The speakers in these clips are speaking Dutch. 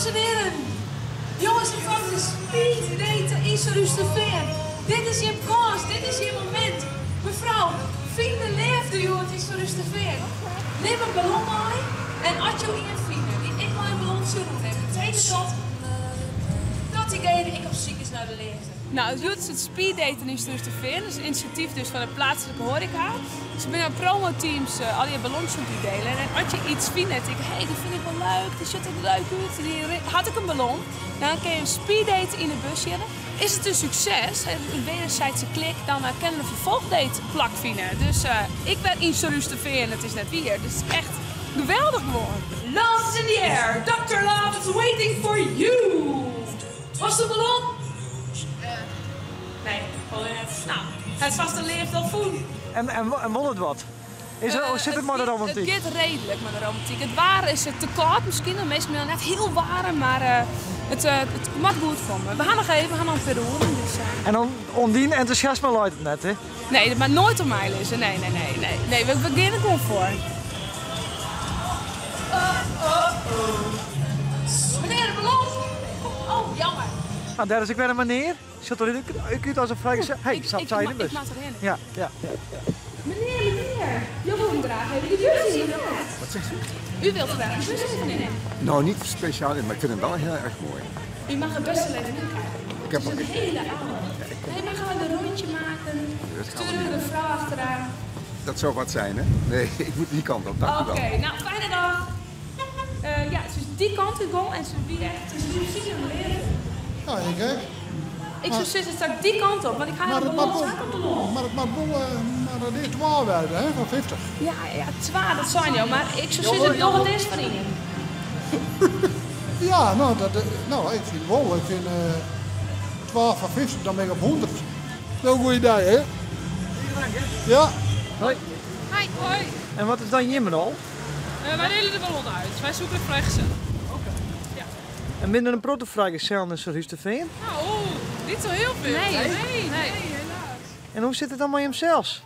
Dames en heren, jongens en vrouwen, speed daten in Rusterveer. Dit is je kans, dit is je moment. Mevrouw, vind de liefde, jongens, in Rusterveer. Neem een ballon mee en als je in vinden, die ik mijn ballon zullen nemen. Betekent dat diegene ik op ziek is naar de liefde. Nou, het is het speeddaten in Rusterveer. Dat is een initiatief dus van de plaatselijke horeca. Ze binnen promoteams al die ballons die delen. En als je iets vindt, denk ik, hey, die vind ik wel leuk, die ziet er leuk uit. Had ik een ballon, dan kun je een speeddate in de bus zetten. Is het een succes, een wederzijdse klik, dan kunnen we een vervolgdate plak vinden. Dus ik ben in Rusterveer en het is net weer. Dus het is echt geweldig geworden. Love is in the air. Dr. Love is waiting for you. Was de ballon? Nee, gewoon net. Nou, het was de leeftijd al voelen. En won het wat? Hoe zit het met de romantiek? Het gaat redelijk met de romantiek. Het waar is te koud misschien, de meeste mensen net heel warm, maar het mag goed komen. We gaan nog even, we gaan nog een periode. Dus, En ondien enthousiasme luidt het net, hè? Nee, maar nooit om mij lezen. Nee. We beginnen gewoon voor. Meneer de ballon! Oh, jammer. Nou, daar is ik weer een meneer. Zit er ik kunt als een vrijgezel. Hé, stap zij in de bus. Ik maak erin. Ja. Meneer. Je wil hem graag even de bus in. Wat zegt u? U wilt graag de bus in. Nou, niet speciaal, maar ik vind hem wel heel erg mooi. U mag het best wel even in. Ik heb Het is een hele oude. Hij mag gewoon een rondje maken. Sturen we de vrouw achteraan. Dat zou wat zijn, hè? Nee, ik moet die kant op. Dank u wel. Oké, nou, fijne dag. Ja, het is die kant gegaan en ze wie echt, het is precies een leren. Ja, ik hè. Ik zou zeggen, straks die kant op, want ik ga naar de ballon. Maar dat is 12 werden, hè, van 50. Ja, 12, dat zijn jou, maar ik zou zeggen, nog het is van Ihnen. Ja, nou, ik vind wel. Ik vind 12 van 50, dan ben ik op 100. Dat is een goed idee, hè? Ja. Hoi. Hoi. En wat is dan je al? Wij delen de ballon uit. Wij zoeken een vrijgezel. Ja. En binnen een proto-vrijgezel in Rusterveer? Nou, niet zo heel veel. Nee, helaas. En hoe zit het dan met hem zelfs?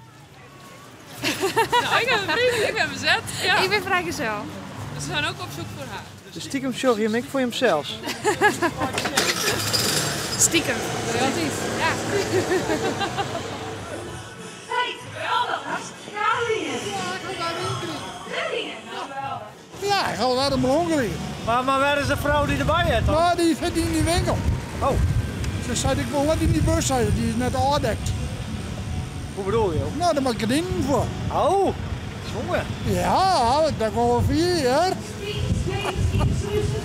Nou, ik heb een vriend, ik ben bezet. Ja. Ik ben vrijgezel. Dus we zijn ook op zoek voor haar. Dus stiekem zorg je hem ik voor hemzelf. Stiekem. Relatief. Ja. Ja, ik ga wel naar de ballon gereden. Maar waar is de vrouw die erbij heeft dan? Maar die zit in die winkel. Oh, Ze zei, ik wil net in die bus zijn, die is net aandekt. hoe bedoel je? Nou, daar mag ik het in voor. Oh, jongen. Ja, dat is wel 4.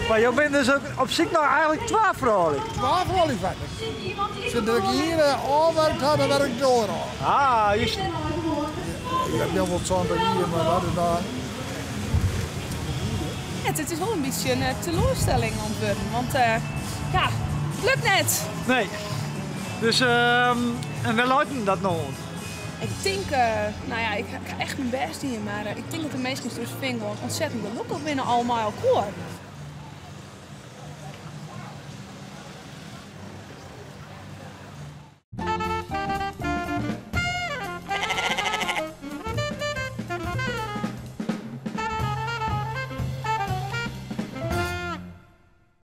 Maar jij bent dus ook op zich nou eigenlijk 12 vrouwen. 12 olievetters. Zodat ik hier aanwerkt had, dan werk ik door. Ah, je... Ik heb heel wat zo'n hier, maar dat is daar. Het is wel een beetje een teleurstelling ontworpen, want ja, het lukt net. Nee. Dus, en waar luidt dat nou? Ik denk, nou ja, ik ga echt mijn best hier, maar ik denk dat de meesten in Rusterveer gewoon ontzettend gelukkig binnen allemaal koor.